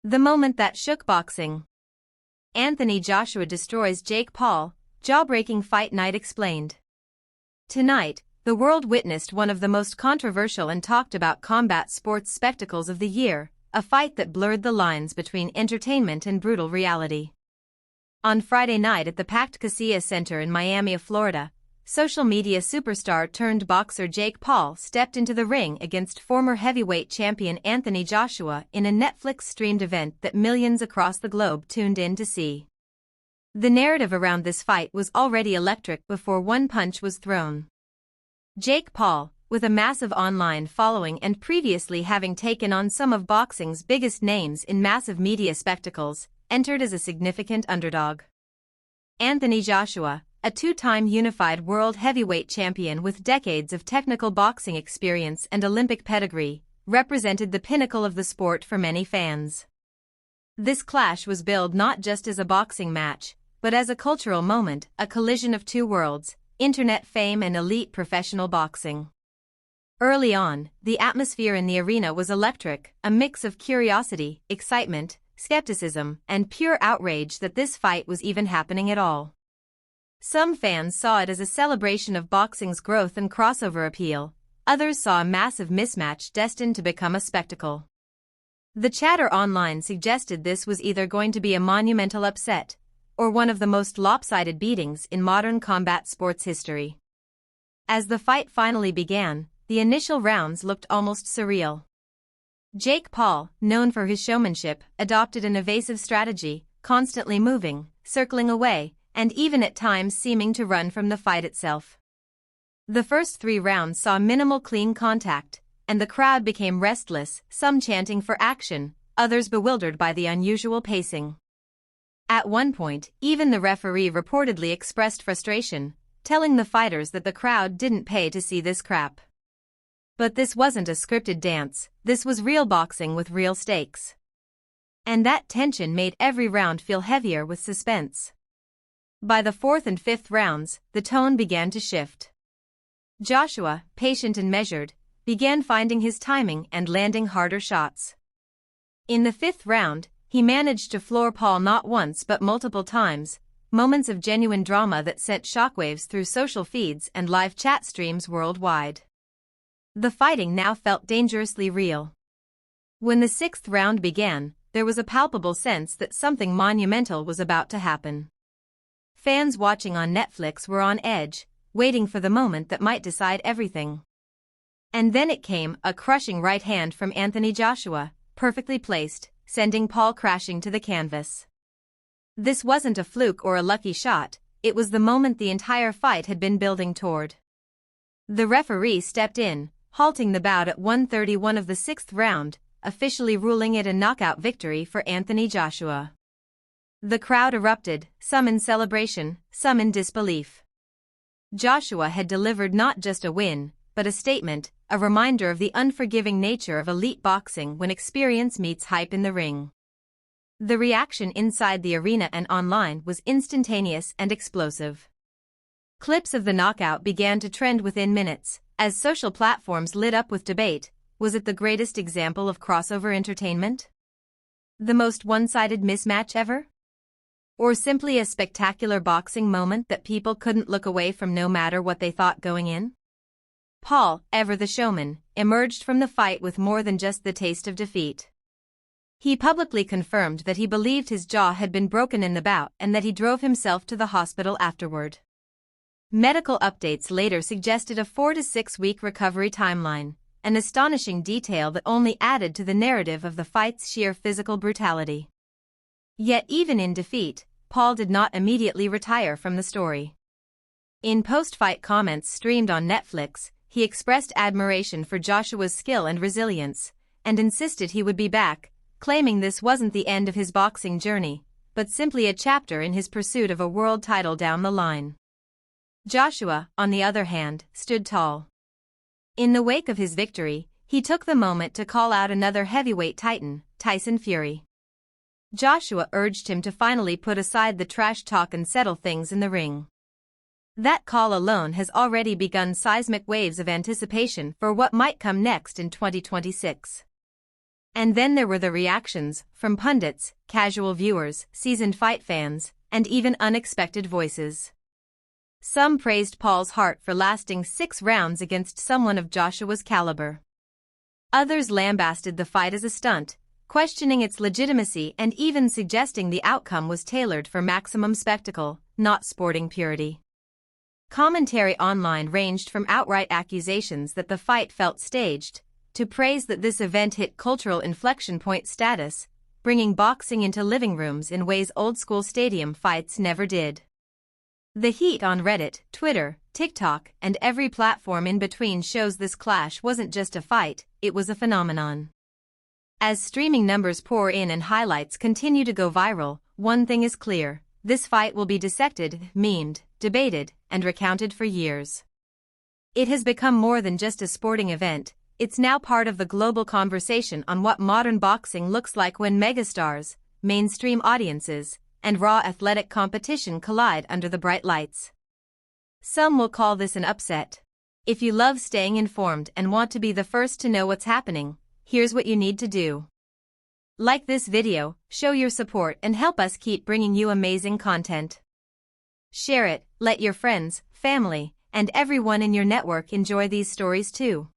The moment that shook boxing. Anthony Joshua destroys Jake Paul, jaw-breaking fight night explained. Tonight, the world witnessed one of the most controversial and talked about combat sports spectacles of the year, a fight that blurred the lines between entertainment and brutal reality. On Friday night at the packed Kaseya Center in Miami, Florida, social media superstar turned boxer Jake Paul stepped into the ring against former heavyweight champion Anthony Joshua in a Netflix-streamed event that millions across the globe tuned in to see. The narrative around this fight was already electric before one punch was thrown. Jake Paul, with a massive online following and previously having taken on some of boxing's biggest names in massive media spectacles, entered as a significant underdog. Anthony Joshua, a two-time unified world heavyweight champion with decades of technical boxing experience and Olympic pedigree, represented the pinnacle of the sport for many fans. This clash was billed not just as a boxing match, but as a cultural moment, a collision of two worlds, internet fame and elite professional boxing. Early on, the atmosphere in the arena was electric, a mix of curiosity, excitement, skepticism, and pure outrage that this fight was even happening at all. Some fans saw it as a celebration of boxing's growth and crossover appeal, others saw a massive mismatch destined to become a spectacle. The chatter online suggested this was either going to be a monumental upset, or one of the most lopsided beatings in modern combat sports history. As the fight finally began, the initial rounds looked almost surreal. Jake Paul, known for his showmanship, adopted an evasive strategy, constantly moving, circling away, and even at times seeming to run from the fight itself. The first 3 rounds saw minimal clean contact, and the crowd became restless, some chanting for action, others bewildered by the unusual pacing. At one point, even the referee reportedly expressed frustration, telling the fighters that the crowd didn't pay to see this crap. But this wasn't a scripted dance, this was real boxing with real stakes. And that tension made every round feel heavier with suspense. By the 4th and 5th rounds, the tone began to shift. Joshua, patient and measured, began finding his timing and landing harder shots. In the 5th round, he managed to floor Paul not once but multiple times, moments of genuine drama that sent shockwaves through social feeds and live chat streams worldwide. The fighting now felt dangerously real. When the 6th round began, there was a palpable sense that something monumental was about to happen. Fans watching on Netflix were on edge, waiting for the moment that might decide everything. And then it came, a crushing right hand from Anthony Joshua, perfectly placed, sending Paul crashing to the canvas. This wasn't a fluke or a lucky shot, it was the moment the entire fight had been building toward. The referee stepped in, halting the bout at 1:31 of the 6th round, officially ruling it a knockout victory for Anthony Joshua. The crowd erupted, some in celebration, some in disbelief. Joshua had delivered not just a win, but a statement, a reminder of the unforgiving nature of elite boxing when experience meets hype in the ring. The reaction inside the arena and online was instantaneous and explosive. Clips of the knockout began to trend within minutes, as social platforms lit up with debate. Was it the greatest example of crossover entertainment? The most one-sided mismatch ever? Or simply a spectacular boxing moment that people couldn't look away from no matter what they thought going in? Paul, ever the showman, emerged from the fight with more than just the taste of defeat. He publicly confirmed that he believed his jaw had been broken in the bout and that he drove himself to the hospital afterward. Medical updates later suggested a 4 to 6 week recovery timeline, an astonishing detail that only added to the narrative of the fight's sheer physical brutality. Yet even in defeat, Paul did not immediately retire from the story. In post-fight comments streamed on Netflix, he expressed admiration for Joshua's skill and resilience, and insisted he would be back, claiming this wasn't the end of his boxing journey, but simply a chapter in his pursuit of a world title down the line. Joshua, on the other hand, stood tall. In the wake of his victory, he took the moment to call out another heavyweight titan, Tyson Fury. Joshua urged him to finally put aside the trash talk and settle things in the ring. That call alone has already begun seismic waves of anticipation for what might come next in 2026. And then there were the reactions from pundits, casual viewers, seasoned fight fans, and even unexpected voices. Some praised Paul's heart for lasting 6 rounds against someone of Joshua's caliber. Others lambasted the fight as a stunt, questioning its legitimacy and even suggesting the outcome was tailored for maximum spectacle, not sporting purity. Commentary online ranged from outright accusations that the fight felt staged, to praise that this event hit cultural inflection point status, bringing boxing into living rooms in ways old-school stadium fights never did. The heat on Reddit, Twitter, TikTok, and every platform in between shows this clash wasn't just a fight, it was a phenomenon. As streaming numbers pour in and highlights continue to go viral, one thing is clear: this fight will be dissected, memed, debated, and recounted for years. It has become more than just a sporting event, it's now part of the global conversation on what modern boxing looks like when megastars, mainstream audiences, and raw athletic competition collide under the bright lights. Some will call this an upset. If you love staying informed and want to be the first to know what's happening, here's what you need to do. Like this video, show your support and help us keep bringing you amazing content. Share it, let your friends, family, and everyone in your network enjoy these stories too.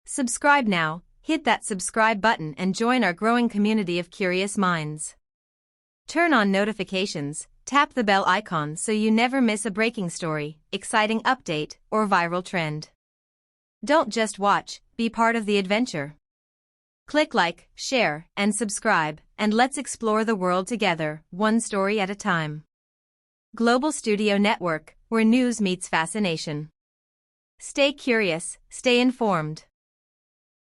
Subscribe now, hit that subscribe button and join our growing community of curious minds. Turn on notifications, tap the bell icon so you never miss a breaking story, exciting update, or viral trend. Don't just watch, be part of the adventure. Click like, share, and subscribe, and let's explore the world together, one story at a time. Global Studio Network, where news meets fascination. Stay curious, stay informed.